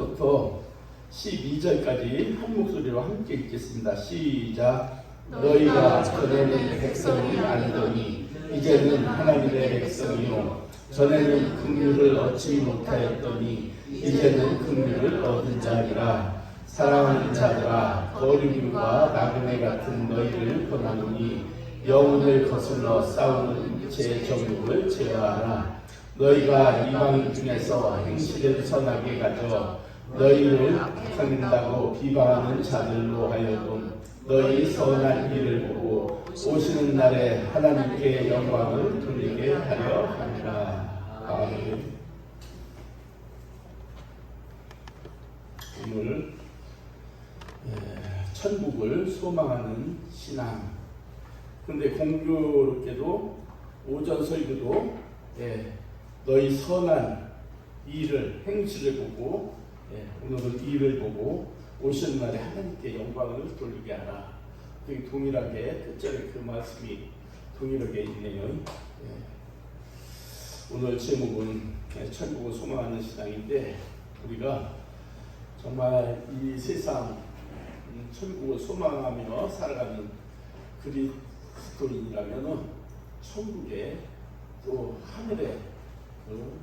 1절부터 12절까지 한 목소리로 함께 읽겠습니다. 시작. 너희가 전에는 백성이 아니더니 이제는 하나님의 백성이요 전에는 긍휼을 얻지 못하였더니 이제는 긍휼을 얻은 자니라. 사랑하는 자들아, 거류민과 나그네 같은 너희를 권하노니 영혼을 거슬러 싸우는 제 정욕을 제어하라. 너희가 이방인 중에서 행실을 선하게 가져 너희를 택한다고 비방하는 자들로 하여금 너희 선한 일을 보고 오시는 날에 하나님께 영광을 돌리게 하려 함이라. 아멘. 오늘 천국을 소망하는 신앙. 근데 공교롭게도 오전 설교도 너희 선한 일을 행실을 보고 오늘은 일을 보고 오시는 날에 하나님께 영광을 돌리게 하라. 되게 동일하게 끝절에 그 말씀이 동일하게 있네요. 오늘 제목은 천국을 소망하는 신앙인데 우리가 정말 이 세상 천국을 소망하며 살아가는 그리스도인이라면 천국에 또 하늘에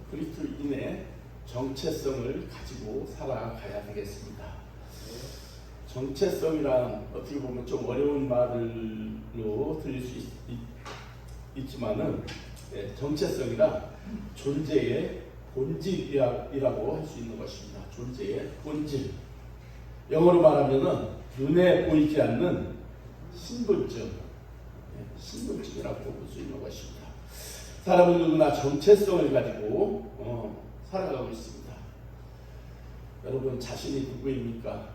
그리스도인의 정체성을 가지고 살아가야 되겠습니다. 정체성이란 어떻게 보면 좀 어려운 말로 들릴 수 있지만은 정체성이란 존재의 본질이라고 할 수 있는 것입니다. 존재의 본질. 영어로 말하면은 눈에 보이지 않는 신분증, 신분증이라고 볼 수 있는 것입니다. 사람은 누구나 정체성을 가지고 살아가고 있습니다. 여러분 자신이 누구입니까?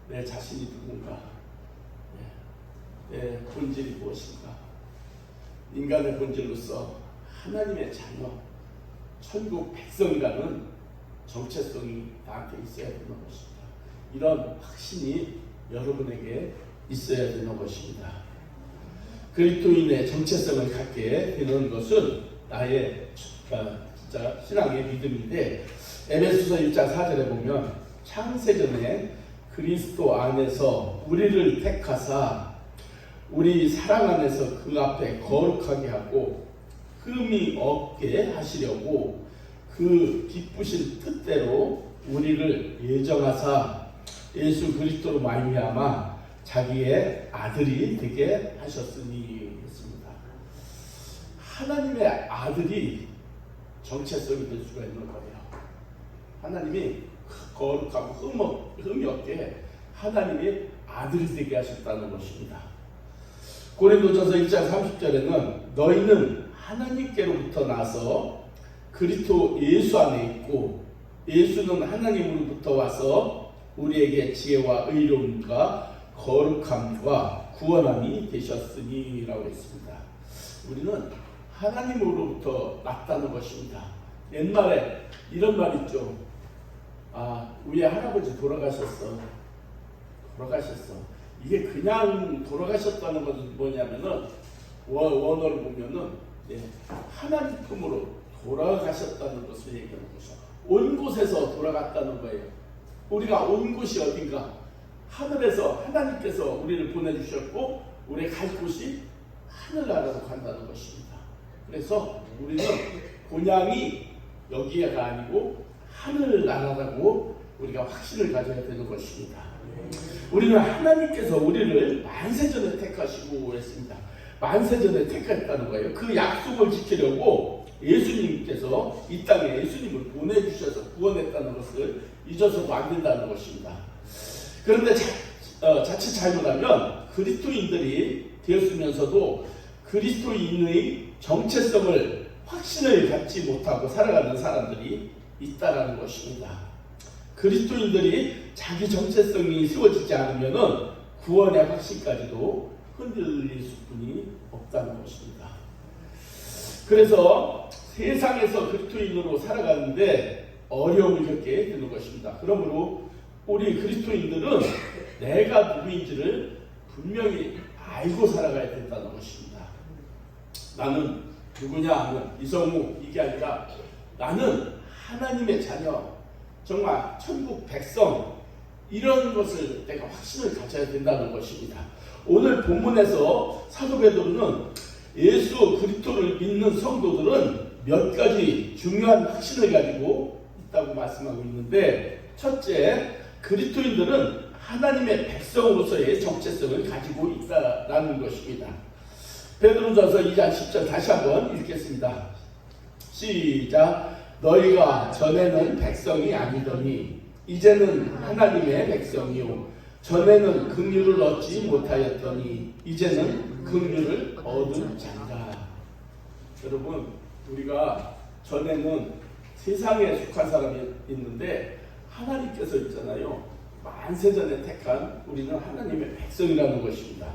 내 자신이 누군가? 내 본질이 무엇인가? 인간의 본질로서 하나님의 자녀, 천국 백성이라는 정체성이 나한테 있어야 되는 것입니다. 이런 확신이 여러분에게 있어야 되는 것입니다. 그리스도인의 정체성을 갖게 되는 것은 나의 진짜 신앙의 믿음인데 에베소서 1장 4절에 보면 창세전에 그리스도 안에서 우리를 택하사 우리 사랑 안에서 그 앞에 거룩하게 하고 흠이 없게 하시려고 그 기쁘신 뜻대로 우리를 예정하사 예수 그리스도로 말미암아 자기의 아들이 되게 하셨으니 했습니다. 하나님의 아들이 정체성이 될 수가 있는 거예요. 하나님이 거룩하고 흠이 없게 하나님이 아들이 되게 하셨다는 것입니다. 고린도전서 1장 30절에는 너희는 하나님께로부터 나서 그리스도 예수 안에 있고 예수는 하나님으로부터 와서 우리에게 지혜와 의로움과 거룩함과 구원함이 되셨으니 라고 했습니다. 우리는 하나님으로부터 났다는 것입니다. 옛말에 이런 말 있죠. 우리 할아버지 돌아가셨어. 이게 그냥 돌아가셨다는 것은 뭐냐면은 원어를 보면은 하나님 품으로 돌아가셨다는 것을 얘기하는 것이죠. 온 곳에서 돌아갔다는 거예요. 우리가 온 곳이 어딘가? 하늘에서 하나님께서 우리를 보내주셨고 우리가 갈 곳이 하늘나라로 간다는 것입니다. 그래서 우리는 본향이 여기가 아니고 하늘나라라고 우리가 확신을 가져야 되는 것입니다. 우리는 하나님께서 우리를 만세전에 택하시고 했습니다. 만세전에 택했다는 거예요. 그 약속을 지키려고 예수님께서 이 땅에 예수님을 보내주셔서 구원했다는 것을 잊어서도 안 된다는 것입니다. 그런데 자칫 잘못하면 그리스도인들이 되었으면서도 그리스도인의 정체성을 확신을 갖지 못하고 살아가는 사람들이 있다는 것입니다. 그리스도인들이 자기 정체성이 세워지지 않으면 구원의 확신까지도 흔들릴 수뿐이 없다는 것입니다. 그래서 세상에서 그리스도인으로 살아가는데 어려움을 겪게 되는 것입니다. 그러므로 우리 그리스도인들은 내가 누구인지를 분명히 알고 살아가야 된다는 것입니다. 나는 누구냐 하면 이성우 이게 아니라 나는 하나님의 자녀, 정말 천국 백성 이런 것을 내가 확신을 가져야 된다는 것입니다. 오늘 본문에서 사도 베드로는 예수 그리스도를 믿는 성도들은 몇 가지 중요한 확신을 가지고 있다고 말씀하고 있는데, 첫째, 그리스도인들은 하나님의 백성으로서의 정체성을 가지고 있다라는 것입니다. 베드로전서 2장 10절 다시 한번 읽겠습니다. 시작. 너희가 전에는 백성이 아니더니 이제는 하나님의 백성이요 전에는 긍휼을 얻지 못하였더니 이제는 긍휼을 얻은 자라. 여러분, 우리가 전에는 세상에 속한 사람이 있는데 하나님께서 있잖아요. 만세전에 택한 우리는 하나님의 백성이라는 것입니다.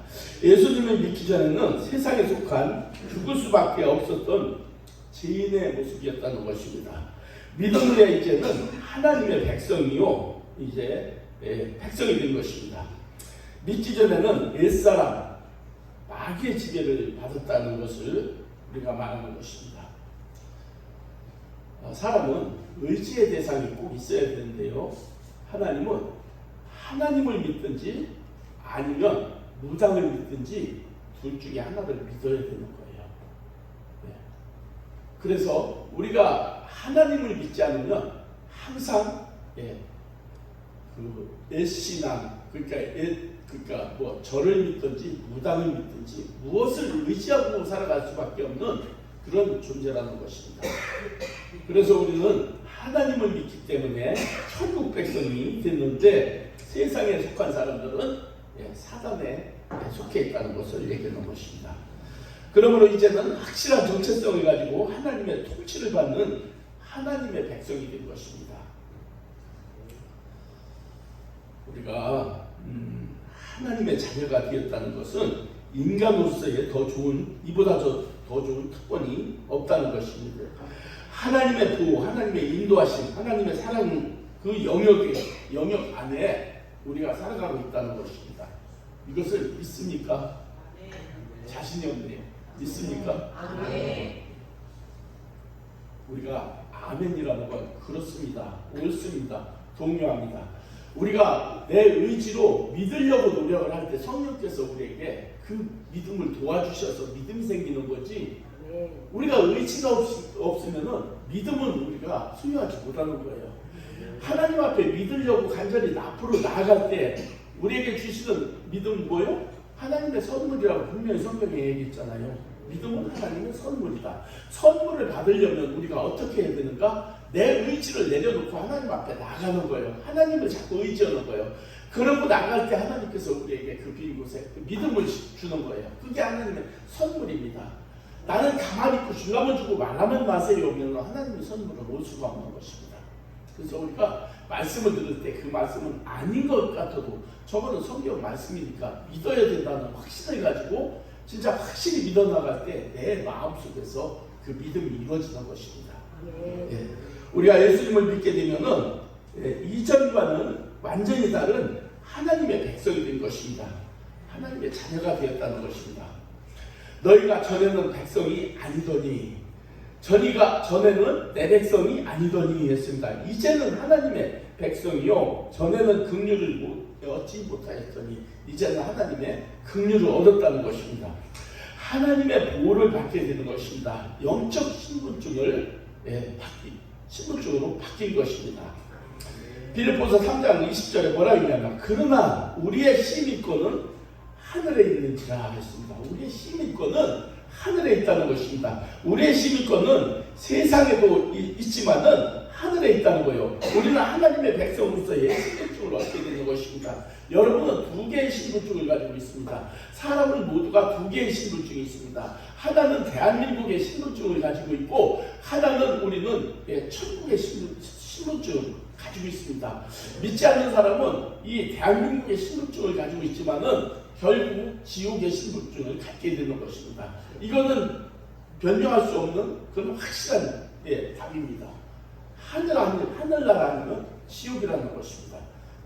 예수님을 믿기 전에는 세상에 속한 죽을 수밖에 없었던 죄인의 모습이었다는 것입니다. 믿음 후에 이제는 하나님의 백성이요 이제 백성이 된 것입니다. 믿기 전에는 옛사람 마귀의 지배를 받았다는 것을 우리가 말하는 것입니다. 사람은 의지의 대상이 꼭 있어야 되는데요, 하나님은 하나님을 믿든지 아니면 무당을 믿든지 둘 중에 하나를 믿어야 되는 거예요. 네. 그래서 우리가 하나님을 믿지 않으면 항상 옛신앙, 그러니까 뭐 절을 믿든지 무당을 믿든지 무엇을 의지하고 살아갈 수밖에 없는 그런 존재라는 것입니다. 그래서 우리는 하나님을 믿기 때문에 천국 백성이 됐는데, 세상에 속한 사람들은 사단에 속해 있다는 것을 얘기하는 것입니다. 그러므로 이제는 확실한 정체성을 가지고 하나님의 통치를 받는 하나님의 백성이 된 것입니다. 우리가 하나님의 자녀가 되었다는 것은 인간으로서의 이보다 더 좋은 특권이 없다는 것입니다. 하나님의 보호, 하나님의 인도하심, 하나님의 사랑, 그 영역 안에 우리가 살아가고 있다는 것입니다. 이것을 믿습니까? 자신이 없네요. 믿습니까? 우리가 아멘이라는 건 그렇습니다. 옳습니다. 동요합니다. 우리가 내 의지로 믿으려고 노력을 할 때 성령께서 우리에게 그 믿음을 도와주셔서 믿음이 생기는 거지, 우리가 의지가 없으면 믿음은 우리가 소유하지 못하는 거예요. 하나님 앞에 믿으려고 간절히 앞으로 나아갈 때 우리에게 주시는 믿음은 뭐예요? 하나님의 선물이라고 분명히 성경에 얘기했잖아요. 믿음은 하나님의 선물이다. 선물을 받으려면 우리가 어떻게 해야 되는가? 내 의지를 내려놓고 하나님 앞에 나가는 거예요. 하나님을 자꾸 의지하는 거예요. 그러고 나갈 때 하나님께서 우리에게 그 빈 곳에 그 믿음을 주는 거예요. 그게 하나님의 선물입니다. 나는 가만히 있고 주려면 주고 말하면 마세요 오면 하나님의 선물을 올 수가 없는 것입니다. 그래서 우리가 말씀을 들을 때 그 말씀은 아닌 것 같아도 저거는 성경 말씀이니까 믿어야 된다는 확신을 가지고 진짜 확실히 믿어나갈 때 내 마음속에서 그 믿음이 이루어지는 것입니다. 예. 우리가 예수님을 믿게 되면은 이전과는 완전히 다른 하나님의 백성이 된 것입니다. 하나님의 자녀가 되었다는 것입니다. 너희가 전에는 백성이 아니더니, 전에는 내 백성이 아니더니 했습니다. 이제는 하나님의 백성이요 전에는 긍휼을 얻지 못하였더니 이제는 하나님의 긍휼을 얻었다는 것입니다. 하나님의 보호를 받게 되는 것입니다. 영적 신분증을 신분증으로 바뀐 것입니다. 빌립보서 3장 20절에 뭐라 했냐면, 그러나 우리의 시민권은 하늘에 있는지라 했습니다. 우리의 시민권은 하늘에 있다는 것입니다. 우리의 시민권은 세상에도 있지만은 하늘에 있다는 거예요. 우리는 하나님의 백성으로서의 신분증을 얻게 되는 것입니다. 여러분은 두 개의 신분증을 가지고 있습니다. 사람은 모두가 두 개의 신분증이 있습니다. 하나는 대한민국의 신분증을 가지고 있고, 하나는 우리는 천국의 신분증을 가지고 있습니다. 믿지 않는 사람은 이 대한민국의 신분증을 가지고 있지만은 결국 지옥의 신분증을 갖게 되는 것입니다. 이거는 변명할 수 없는 그런 확실한 답입니다. 하늘나라 아니면 지옥이라는 것입니다.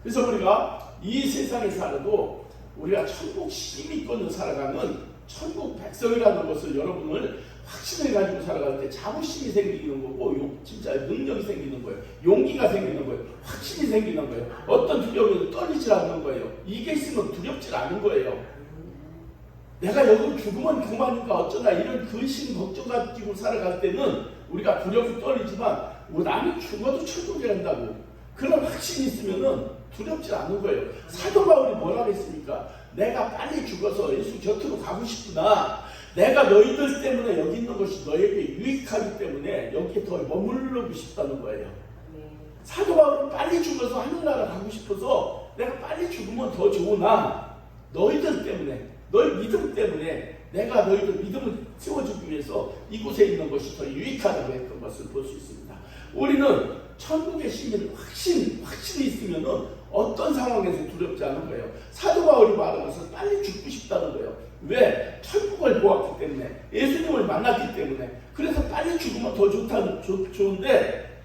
그래서 우리가 이 세상에 살아도 우리가 천국 시민권을 살아가는 천국 백성이라는 것을 여러분을 확신을 가지고 살아갈 때 자부심이 생기는 거고 진짜 능력이 생기는 거예요. 용기가 생기는 거예요. 확신이 생기는 거예요. 어떤 두려움에도 떨리질 않는 거예요. 이게 있으면 두렵질 않은 거예요. 내가 여기 죽으면 그만인가 어쩌나 이런 근심 걱정 가지고 살아갈 때는 우리가 두렵고 떨리지만 나는 죽어도 천국에 간다고 그런 확신이 있으면은 두렵지 않은 거예요. 사도 바울이 뭐라고 했습니까? 내가 빨리 죽어서 예수 곁으로 가고 싶구나. 내가 너희들 때문에 여기 있는 것이 너에게 유익하기 때문에 여기에 더 머무르고 싶다는 거예요. 사도 바울은 빨리 죽어서 하늘나라 가고 싶어서 내가 빨리 죽으면 더 좋으나 너희들 때문에 너희 믿음 때문에 내가 너희들 믿음을 세워주기 위해서 이곳에 있는 것이 더 유익하다고 했던 것을 볼 수 있습니다. 우리는 천국의 시민 확신이 있으면은 어떤 상황에서 두렵지 않은 거예요. 사도 바울이 말한 것은 빨리 죽고 싶다는 거예요. 왜? 천국을 보았기 때문에 예수님을 만났기 때문에 그래서 빨리 죽으면 더 좋은데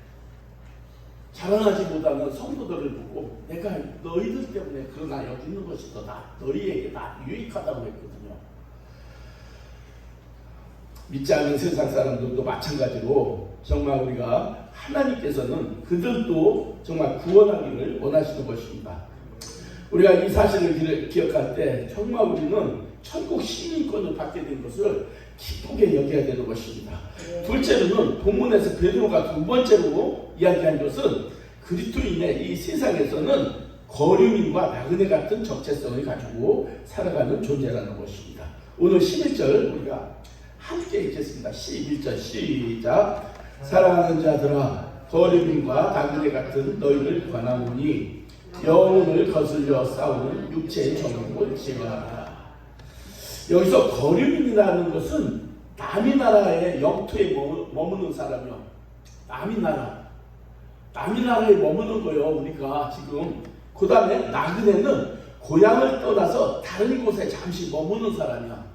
자랑하지 못하는 성도들을 보고 내가 너희들 때문에 그러나 여기 있는 것이 더 너희에게 유익하다고 했거든요. 믿지 않는 세상 사람들도 마찬가지로 정말 우리가 하나님께서는 그들도 정말 구원하기를 원하시는 것입니다. 우리가 이 사실을 기억할 때 정말 우리는 천국 시민권을 받게 된 것을 기쁘게 여겨야 되는 것입니다. 둘째로는 본문에서 베드로가 두 번째로 이야기한 것은 그리스도인의 이 세상에서는 거류민과 나그네 같은 정체성을 가지고 살아가는 존재라는 것입니다. 오늘 11절 우리가 함께 읽겠습니다. 11절 시작. 사랑하는 자들아 거류민과 나그네 같은 너희를 권하노니 영혼을 거슬려 싸우는 육체의 정욕을 제거하라. 여기서 거류민이라는 것은 남의 나라의 영토에 머무는 사람이요. 남의 나라에 머무는 거예요. 우리가 지금 그 다음에 나그네는 고향을 떠나서 다른 곳에 잠시 머무는 사람이야.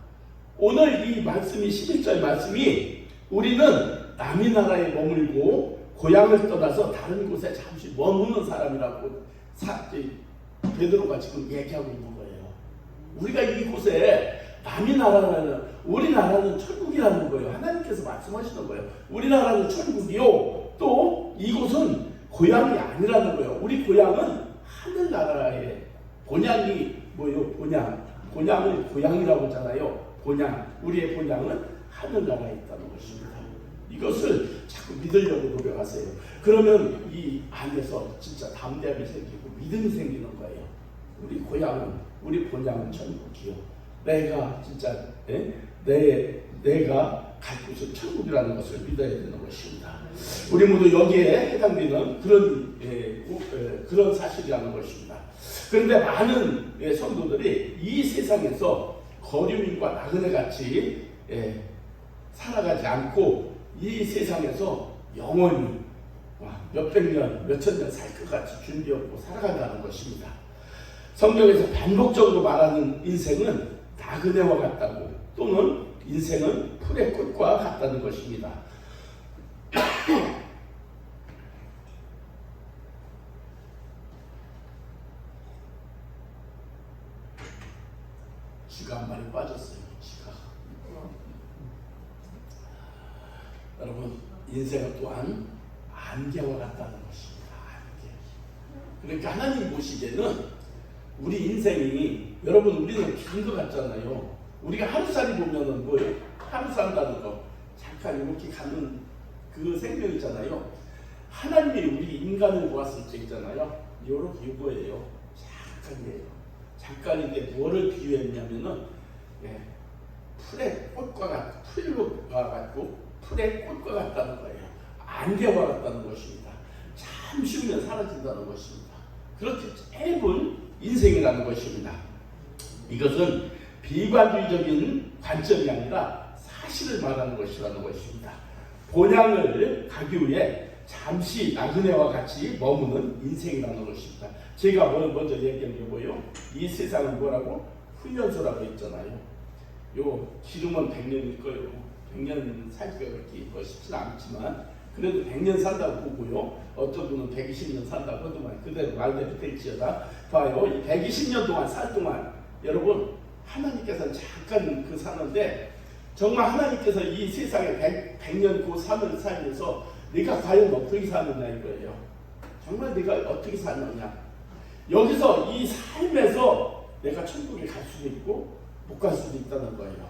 오늘 이 말씀이 11절 말씀이 우리는 남의 나라에 머물고 고향을 떠나서 다른 곳에 잠시 머무는 사람이라고 베드로가 지금 얘기하고 있는 거예요. 우리가 이곳에 남의 나라라는 우리나라는 천국이라는 거예요. 하나님께서 말씀하시는 거예요. 우리나라는 천국이요. 또 이곳은 고향이 아니라는 거예요. 우리 고향은 하늘나라의 본향이 뭐예요? 본향을 고향이라고 하잖아요. 우리의 본향은 하늘나라에 있다는 것입니다. 이것을 자꾸 믿으려고 노력하세요. 그러면 이 안에서 진짜 담대함이 생기고 믿음이 생기는 거예요. 우리 본향은 천국이요. 내가 진짜 내가 갈 곳은 천국이라는 것을 믿어야 되는 것입니다. 우리 모두 여기에 해당되는 그런 사실이라는 것입니다. 그런데 많은 성도들이 이 세상에서 거류민과 나그네 같이 살아가지 않고 이 세상에서 영원히 몇백 년, 몇천 년 살 것 같이 준비하고 살아간다는 것입니다. 성경에서 반복적으로 말하는 인생은 나그네와 같다고 또는 인생은 풀의 꽃과 같다는 것입니다. 쥐가 한 마리 빠졌어요. 쥐가. 여러분 인생은 또한 안개와 같다는 것입니다. 안개. 그러니까 하나님 보시기에는 우리 인생이 여러분 우리는 긴 것 같잖아요. 우리가 하루살이 보면은 뭐예요? 하루 산다는 거 잠깐 이렇게 가는 그 생명 있잖아요. 하나님이 우리 인간을 보았을 때 있잖아요. 이거예요. 잠깐이에요. 잠깐인데 뭐를 비유했냐면은 풀의 꽃과 같고 풀의 꽃과 같다는 거예요. 안개와 같다는 것입니다. 잠시 후면 사라진다는 것입니다. 그렇게 짧은 인생이라는 것입니다. 이것은 비관주의적인 관점이 아니라 사실을 말하는 것이라는 것입니다. 본향을 가기 위해 잠시 나그네와 같이 머무는 인생이라는 것입니다. 제가 먼저 얘기한 게 뭐예요? 이 세상은 뭐라고? 훈련소라고 했잖아요. 요 기름은 100년일 거예요. 100년 살기가 그렇게 쉽진 않지만 그래도 100년 산다고 보고요. 어떤 분은 120년 산다고 하더만 그대로 말대로 될지어다. 봐요. 120년 동안 살 동안 여러분 하나님께서는 잠깐 사는데 정말 하나님께서 이 세상에 100년 그 삶을 살면서 내가 과연 어떻게 사느냐 이거예요. 정말 내가 어떻게 사느냐. 여기서 이 삶에서 내가 천국에 갈 수도 있고 못 갈 수도 있다는 거예요.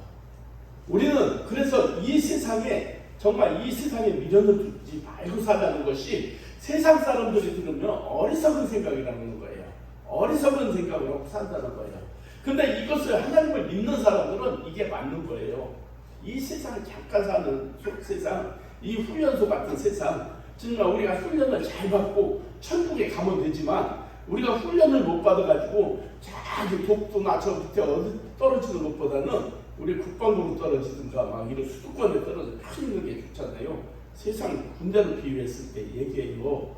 우리는 그래서 이 세상에 정말 이 세상에 미련을 두지 말고 살라는 것이 세상 사람들이 들으면 어리석은 생각이라는 거예요. 어리석은 생각을 하고 산다는 거예요. 근데 이것을 하나님을 믿는 사람들은 이게 맞는 거예요. 이 세상을 잠깐 사는 세상, 이 훈련소 같은 세상, 정말 우리가 훈련을 잘 받고 천국에 가면 되지만 우리가 훈련을 못 받아가지고 자기 독도나 저 밑에 어디 떨어지는 것보다는 우리 국방부로 떨어지든가 막 이런 수도권에 떨어져 큰 있는 게 좋잖아요. 세상 군대를 비유했을 때 얘기해요.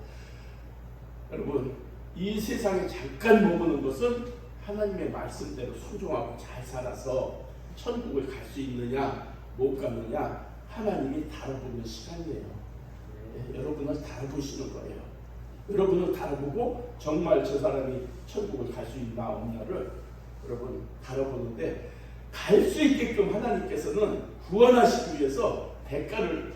여러분, 이 세상에 잠깐 머무는 것은 하나님의 말씀대로 순종하고 잘 살아서 천국을 갈 수 있느냐 못 가느냐 하나님이 다뤄보는 시간이에요. 여러분은 다뤄보시는 거예요. 여러분은 다뤄보고 정말 저 사람이 천국을 갈 수 있나 없나를 여러분 다뤄보는데, 갈 수 있게끔 하나님께서는 구원하시기 위해서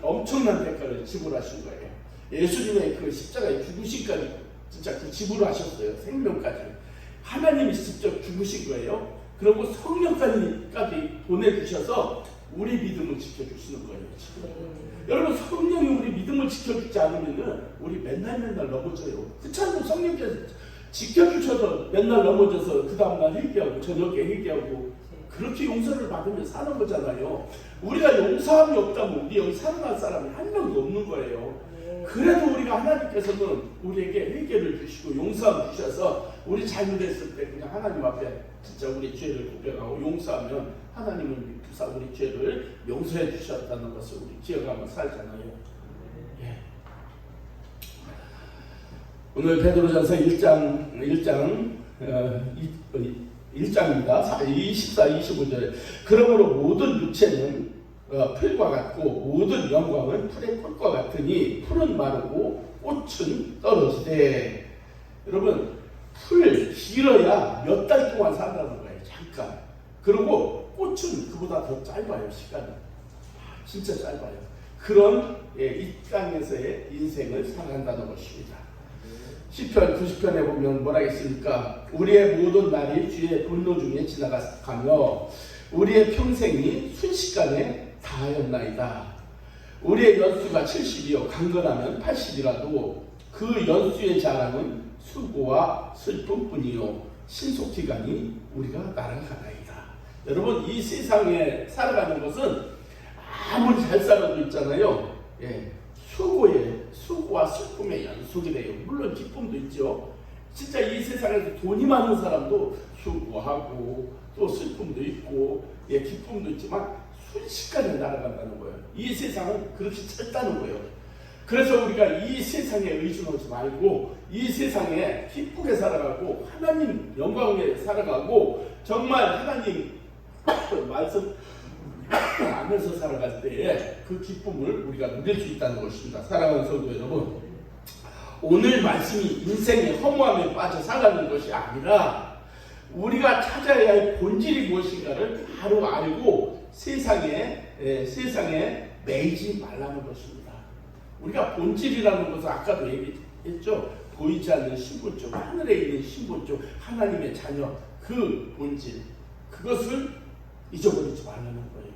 엄청난 대가를 지불하신 거예요. 예수님의 그 십자가에 죽으시기까지 진짜 그 지불하셨어요. 생명까지 하나님이 직접 죽으신 거예요. 그리고 성령까지 보내주셔서 우리 믿음을 지켜주시는 거예요. 여러분, 성령이 우리 믿음을 지켜주지 않으면 우리 맨날 넘어져요. 그렇잖아요. 성령께서 지켜주셔서 맨날 넘어져서 그 다음날 회개하고 저녁에 회개하고 그렇게 용서를 받으면 사는 거잖아요. 우리가 용서함이 없다면 우리 여기 살아날 사람이 한 명도 없는 거예요. 그래도 우리가 하나님께서는 우리에게 회개를 주시고 용서함 주셔서 우리 잘못했을 때 그냥 하나님 앞에 진짜 우리 죄를 고백하고 용서하면 하나님은 부사 우리 죄를 용서해 주셨다는 것을 우리 기억하며 살잖아요. 예. 오늘 베드로전서 1장입니다. 24, 25절에 그러므로 모든 육체는 풀과 같고 모든 영광은 풀의 꽃과 같으니 풀은 마르고 꽃은 떨어지되. 여러분, 풀 길어야 몇 달 동안 산다는 거예요. 잠깐. 그리고 꽃은 그보다 더 짧아요. 시간이 진짜 짧아요. 그런 이 땅에서의 인생을 살아간다는 것입니다. 시편 90편에 보면 뭐라 했습니까? 우리의 모든 날이 주의 분노 중에 지나가며 우리의 평생이 순식간에 다하였나이다. 우리의 연수가 70이요 강건하면 80이라도 그 연수의 자랑은 수고와 슬픔뿐이요 신속기간이 우리가 날아가나이다. 여러분, 이 세상에 살아가는 것은 아무리 잘 살아도 있잖아요. 예, 수고와 슬픔의 연속이래요. 물론 기쁨도 있죠. 진짜 이 세상에서 돈이 많은 사람도 수고하고 또 슬픔도 있고 기쁨도 있지만 순식간에 날아간다는 거예요. 이 세상은 그렇게 짧다는 거예요. 그래서 우리가 이 세상에 의존하지 말고 이 세상에 기쁘게 살아가고 하나님 영광에 살아가고 정말 하나님 말씀 하면서 살아갈 때에 그 기쁨을 우리가 누릴 수 있다는 것입니다. 사랑하는 성도 여러분, 오늘 말씀이 인생의 허무함에 빠져 살아가는 것이 아니라 우리가 찾아야 할 본질이 무엇인가를 바로 알고 세상에 매이지 말라는 것입니다. 우리가 본질이라는 것은 아까도 얘기했죠. 보이지 않는 신분적, 하늘에 있는 신분적, 하나님의 자녀, 그 본질, 그것을 잊어버리지 말라는 거예요.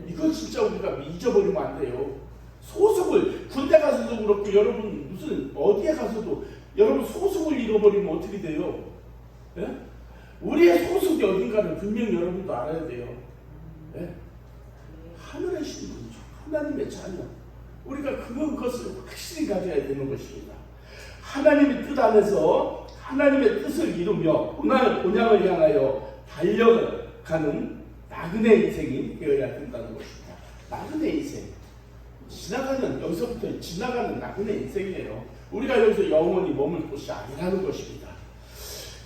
이거 진짜 우리가 잊어버리면 안 돼요. 소속을, 군대 가서도 그렇고 여러분 무슨 어디에 가서도 여러분 소속을 잃어버리면 어떻게 돼요? 예? 우리의 소속이 어딘가를 분명히 여러분도 알아야 돼요. 예? 하늘의 신분이죠. 하나님의 자녀. 우리가 그것을 확실히 가져야 되는 것입니다. 하나님의 뜻 안에서 하나님의 뜻을 이루며 본향을 향하여 달려가는 나그네 인생이 되어야 된다는 것입니다. 나그네 인생. 여기서부터 지나가는 나그네 인생이에요. 우리가 여기서 영원히 머물 곳이 아니라는 것입니다.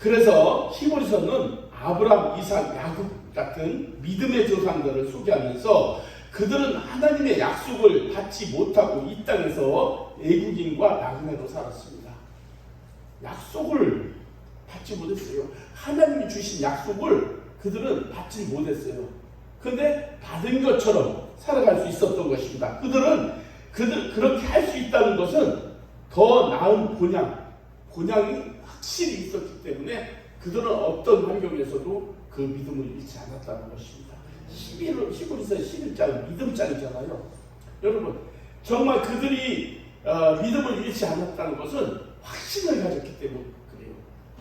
그래서 히브리서는 아브라함, 이삭, 야곱 같은 믿음의 조상들을 소개하면서 그들은 하나님의 약속을 받지 못하고 이 땅에서 애국인과 나그네로 살았습니다. 약속을 받지 못했어요. 하나님이 주신 약속을 그들은 받지 못했어요. 근데 받은 것처럼 살아갈 수 있었던 것입니다. 그들은 그렇게 할 수 있다는 것은 더 나은 본향이 확실히 있었기 때문에 그들은 어떤 환경에서도 그 믿음을 잃지 않았다는 것입니다. 11에서 11장 믿음장이잖아요. 여러분 정말 그들이 믿음을 잃지 않았다는 것은 확신을 가졌기 때문에 그래요.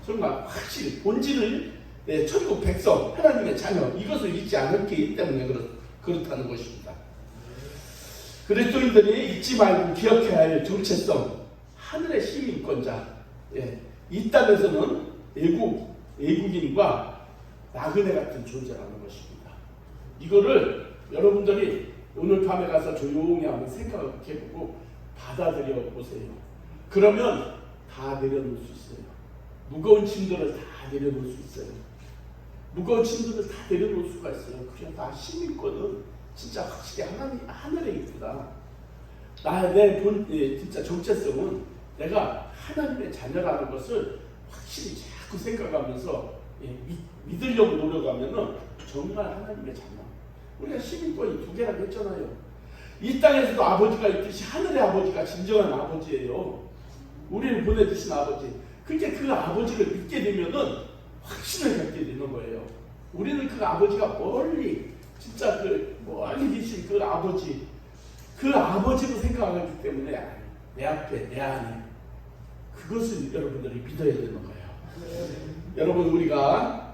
정말 확실히 본질을 천국 백성 하나님의 자녀 이것을 잊지 않았기 때문에 그렇다는 것입니다. 그리스도인들이 잊지 말고 기억해야 할 정체성 하늘의 시민권자 이 땅에서는 애국인과 나그네 같은 존재라는 것입니다. 이거를 여러분들이 오늘 밤에 가서 조용히 한번 생각해보고 받아들여 보세요. 그러면 다 내려놓을 수 있어요. 무거운 짐들을 다 내려놓을 수 있어요. 무거운 짐들을 다 내려놓을 수가 있어요. 그냥 다 시민권은 진짜 확실히 하늘에 있구나. 진짜 정체성은 내가 하나님의 자녀라는 것을 확실히 자꾸 생각하면서 믿으려고 노력하면은 정말 하나님의 자녀. 우리가 시민권이 2개라고 했잖아요. 이 땅에서도 아버지가 있듯이 하늘의 아버지가 진정한 아버지예요. 우리를 보내주신 아버지. 그러니까 그 아버지를 믿게 되면은 확신을 갖게 되는 거예요. 우리는 그 아버지가 진짜 멀리 계신 그 아버지로 생각하기 때문에 내 앞에, 내 안에 그것을 여러분들이 믿어야 되는 거예요. 여러분 우리가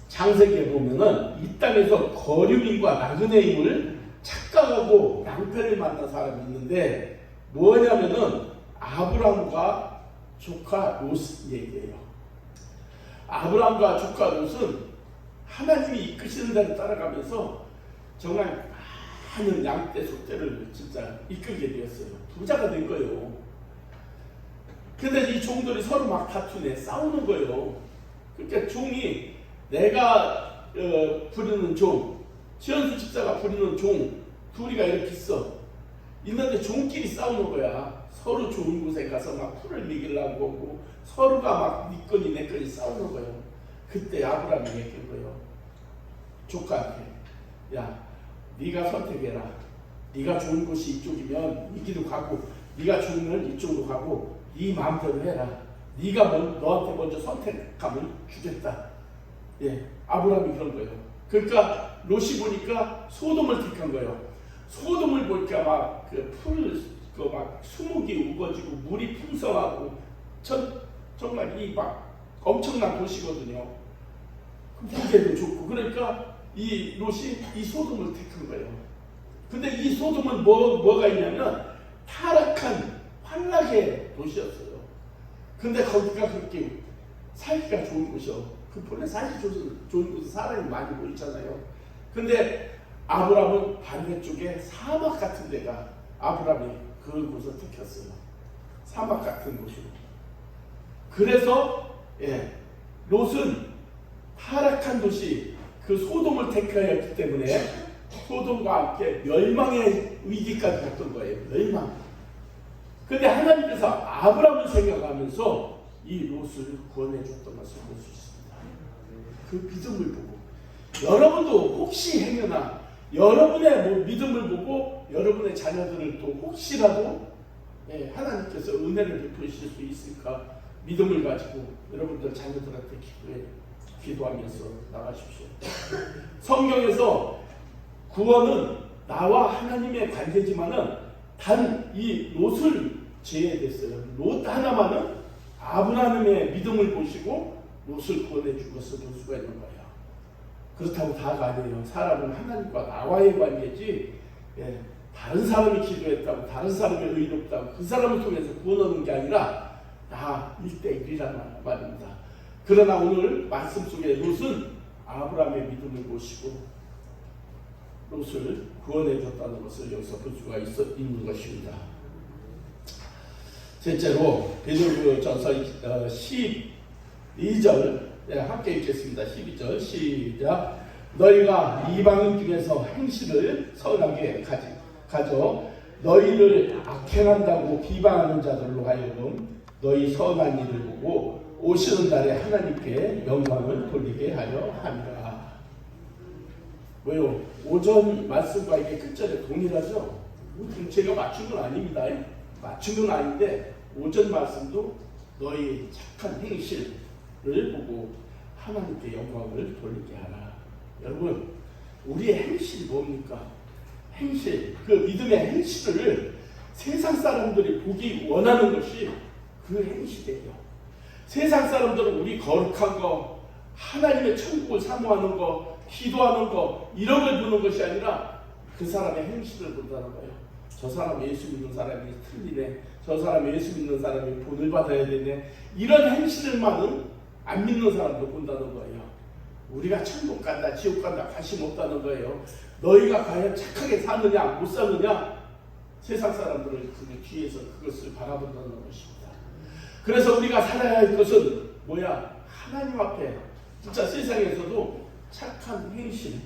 창세기에 보면은 이 땅에서 거류민과 나그네임을 착각하고 낭패를 만난 사람이 있는데 뭐냐면은 아브람과 조카 롯 얘기예요. 아브람과 조카 롯은 하나님이 이끄시는 대로 따라가면서 정말 많은 양떼 소떼를 진짜 이끌게 되었어요. 부자가 된 거예요. 근데 이 종들이 서로 막 다투네, 싸우는 거예요. 그러니까 종이 내가 부르는 종, 시온수 집사가 부르는 종 둘이가 이렇게 있는데 종끼리 싸우는 거야. 서로 좋은 곳에 가서 막 풀을 먹이려고 하고 서로가 막 네 거니 내 거니 싸우는 거예요. 그때 아브라함이 얘기한 거예요. 조카한테 야 네가 선택해라. 네가 좋은 곳이 이쪽이면 이기도 가고 네가 좋으면 이쪽으로 가고 네 마음대로 해라. 네가 너한테 먼저 선택하면 주겠다. 아브라함이 그런 거예요. 그러니까 롯이 보니까 소돔을 택한 거예요. 소돔을 보니까 막 막 수목이 우거지고 물이 풍성하고 정말 이 막 엄청난 도시거든요. 보기에도 좋고 그러니까 이 롯이 이 소돔을 택한 거예요. 근데 이 소돔은 뭐가 있냐면 타락한 환락의 도시였어요. 근데 거기가 그렇게 살기가 좋은 곳이요. 그 본래 살기 좋은 곳에 사람이 많이 모이잖아요. 근데 아브라함은 반대쪽에 사막 같은 데가 아브라함이 그 곳을 택했어요. 사막 같은 곳으로. 그래서 롯은 타락한 도시 그 소돔을 택하였기 때문에 소돔과 함께 멸망의 위기까지 갔던 거예요. 멸망. 근데 하나님께서 아브라함을 생각하면서 이 롯을 구원해 줬던 것을 볼 수 있습니다. 그 믿음을 보고 여러분도 혹시 행여나 여러분의 믿음을 보고 여러분의 자녀들을 또 혹시라도 하나님께서 은혜를 베푸실 수 있을까 믿음을 가지고 여러분들 자녀들한테 기도하면서 나가십시오. 성경에서 구원은 나와 하나님의 관계지만은 단 이 롯을 제외됐어요. 롯 하나만은 아브라함의 믿음을 보시고 롯을 구원해 준 것을 볼 수가 있는 거예요. 그렇다고 다가 아니에요. 사람은 하나님과 나와의 관계지 다른 사람이 기도했다고 다른 사람이 의롭다고 그 사람을 통해서 구원 얻는 게 아니라 다 1대1이란 말입니다. 그러나 오늘 말씀 속에 롯은 아브라함의 믿음을 보시고 롯을 구원해 줬다는 것을 여기서 볼 수가 있는 것입니다. 셋째로 베드로전서 12절 함께 읽겠습니다. 12절 시작. 너희가 이방인 중에서 행실을 선하게 가져 너희를 악행한다고 비방하는 자들로 하여금 너희 선한 일을 보고 오시는 날에 하나님께 영광을 돌리게 하려 합니다. 뭐요? 오전 말씀과 이게 끝절에 동일하죠? 제가 맞춘 건 아닙니다. 맞춘 건 아닌데 오전 말씀도 너희 착한 행실을 보고 하나님께 영광을 돌리게 하라. 여러분, 우리의 행실이 뭡니까? 행실, 그 믿음의 행실을 세상 사람들이 보기 원하는 것이 그 행실이에요. 세상 사람들은 우리 거룩한 거, 하나님의 천국을 사모하는 거, 기도하는 거, 이런 걸 보는 것이 아니라 그 사람의 행실을 본다는 거예요. 저 사람 예수 믿는 사람이 틀리네. 저 사람 예수 믿는 사람이 본을 받아야 되네. 이런 행실만은 안 믿는 사람도 본다는 거예요. 우리가 천국 간다, 지옥 간다, 관심 없다는 거예요. 너희가 과연 착하게 사느냐, 못 사느냐, 세상 사람들을 그 뒤에서 그것을 바라본다는 것입니다. 그래서 우리가 살아야 할 것은 뭐야? 하나님 앞에 진짜 세상에서도 착한 행실,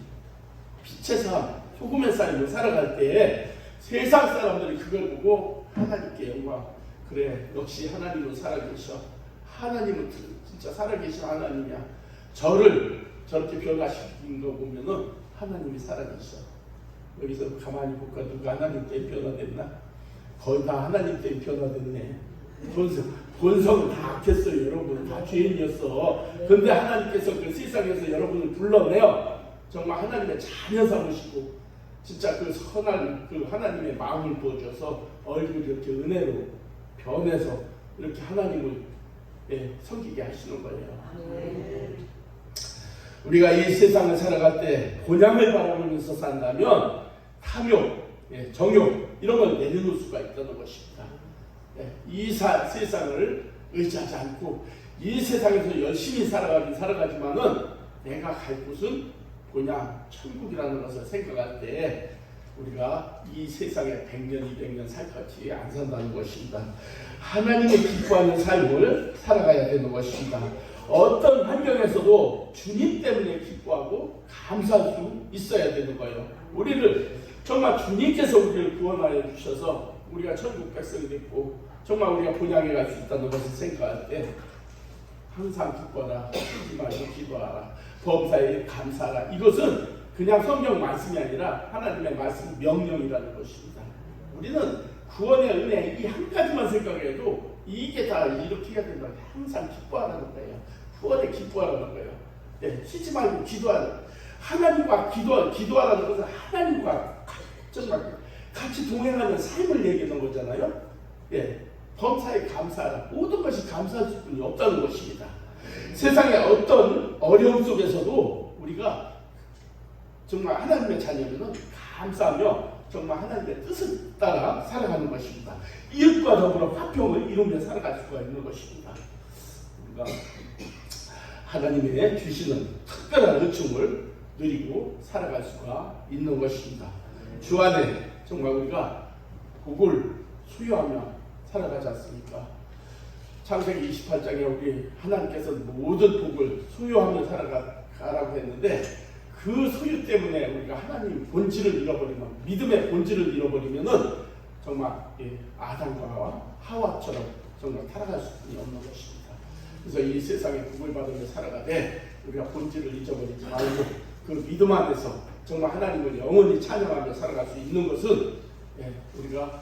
빛의 삶, 소금의 삶을 살아갈 때에 세상 사람들이 그걸 보고 하나님께 영광, 그래 역시 하나님은 살아계셔. 하나님은 진짜 살아계신 하나님이야. 저를 저렇게 변화시킨 거 보면은 하나님이 살아계셔. 여기서 가만히 볼까? 누가 하나님 때문에 변화됐나? 거의 다 하나님 때문에 변화됐네. 본성은 다 악했어요. 여러분 다 죄인이었어. 근데 하나님께서 그 세상에서 여러분을 불러내어 정말 하나님의 자녀 삼으시고 진짜 그 선한 그 하나님의 마음을 부어줘서 얼굴이 이렇게 은혜로 변해서 이렇게 하나님을 섬기게 하시는 거예요. 우리가 이 세상을 살아갈 때 본향을 바라보면서 산다면 탐욕, 정욕 이런 걸 내려놓을 수가 있다는 것입니다. 이 세상을 의지하지 않고 이 세상에서 열심히 살아가지만은 내가 갈 곳은 본향 천국이라는 것을 생각할 때 우리가 이 세상에 100년, 200년 살 것이 안 산다는 것입니다. 하나님의 기뻐하는 삶을 살아가야 되는 것입니다. 어떤 환경에서도 주님 때문에 기뻐하고 감사할 수 있어야 되는 거예요. 우리를 정말 주님께서 우리를 구원하여 주셔서 우리가 천국 백성이 됐고 정말 우리가 본향에 갈 수 있다는 것을 생각할 때 항상 기뻐하라, 쉬지 말고 기도하라, 범사에 감사하라. 이것은 그냥 성경 말씀이 아니라 하나님의 말씀 명령이라는 것입니다. 우리는 구원의 은혜 이 한 가지만 생각해도 이게 다 이렇게 해야 된다. 항상 기뻐하라는 거예요. 구원에 기뻐하라는 거예요. 쉬지 말고 기도하라. 하나님과 기도하라는 것은 하나님과 정말 같이 동행하는 삶을 얘기하는 거잖아요. 범사에 감사하라. 모든 것이 감사할 수뿐이 없다는 것입니다. 세상의 어떤 어려움 속에서도 우리가 정말 하나님의 자녀는 감사하며 정말 하나님의 뜻을 따라 살아가는 것입니다. 이웃과 더불어 화평을 이루며 살아갈 수가 있는 것입니다. 우리가 하나님의 주시는 특별한 은총을 누리고 살아갈 수가 있는 것입니다. 주 안에 정말 우리가 복을 소유하며 살아가지 않습니까? 창세기 28장에 우리 하나님께서 모든 복을 소유하며 살아가라고 했는데 그 소유 때문에 우리가 하나님 본질을 잃어버리면, 믿음의 본질을 잃어버리면은 정말 아담과 하와처럼 정말 타락할 수밖에 없는 것입니다. 그래서 이 세상에 복을 받으며 살아가되 우리가 본질을 잊어버리지 말고 그 믿음 안에서 정말 하나님을 영원히 찬양하며 살아갈 수 있는 것은 우리가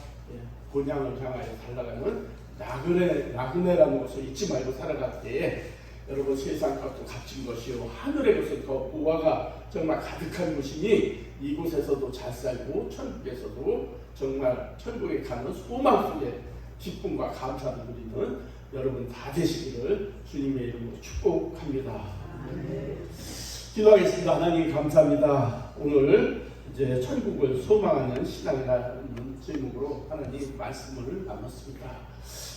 본향을 향하여 달려가는 나그네라는 것을 잊지 말고 살아갈 때에 여러분 세상 것도 값진 것이요 하늘의 것은 더 보화가 정말 가득한 것이니 이곳에서도 잘 살고 천국에서도 정말 천국에 가는 소망 속에 기쁨과 감사를 누리는 여러분 다 되시기를 주님의 이름으로 축복합니다. 기도하겠습니다. 하나님 감사합니다. 오늘 이제 천국을 소망하는 신앙이라는 제목으로 하나님 말씀을 나눴습니다.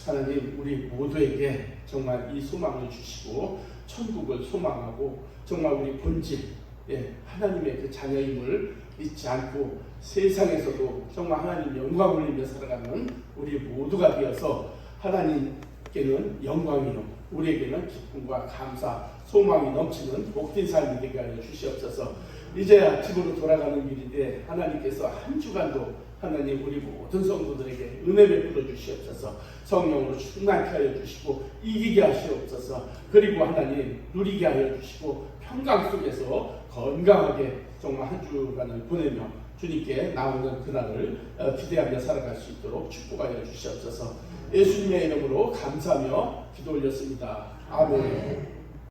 하나님 우리 모두에게 정말 이 소망을 주시고 천국을 소망하고 정말 우리 본질 하나님의 그 자녀임을 잊지 않고 세상에서도 정말 하나님 영광 올리며 살아가는 우리 모두가 되어서 하나님께는 영광이요 우리에게는 기쁨과 감사 소망이 넘치는 복된 삶이 되게 하여 주시옵소서. 이제 집으로 돌아가는 길인데 하나님께서 한 주간도 하나님 우리 모든 성도들에게 은혜 베풀어 주시옵소서. 성령으로 충만케 하여 주시고 이기게 하시옵소서. 그리고 하나님 누리게 하여 주시고 평강 속에서 건강하게 정말 한 주간을 보내며 주님께 나오는 그날을 기대하며 살아갈 수 있도록 축복하여 주시옵소서. 예수님의 이름으로 감사하며 기도 올렸습니다. 아멘.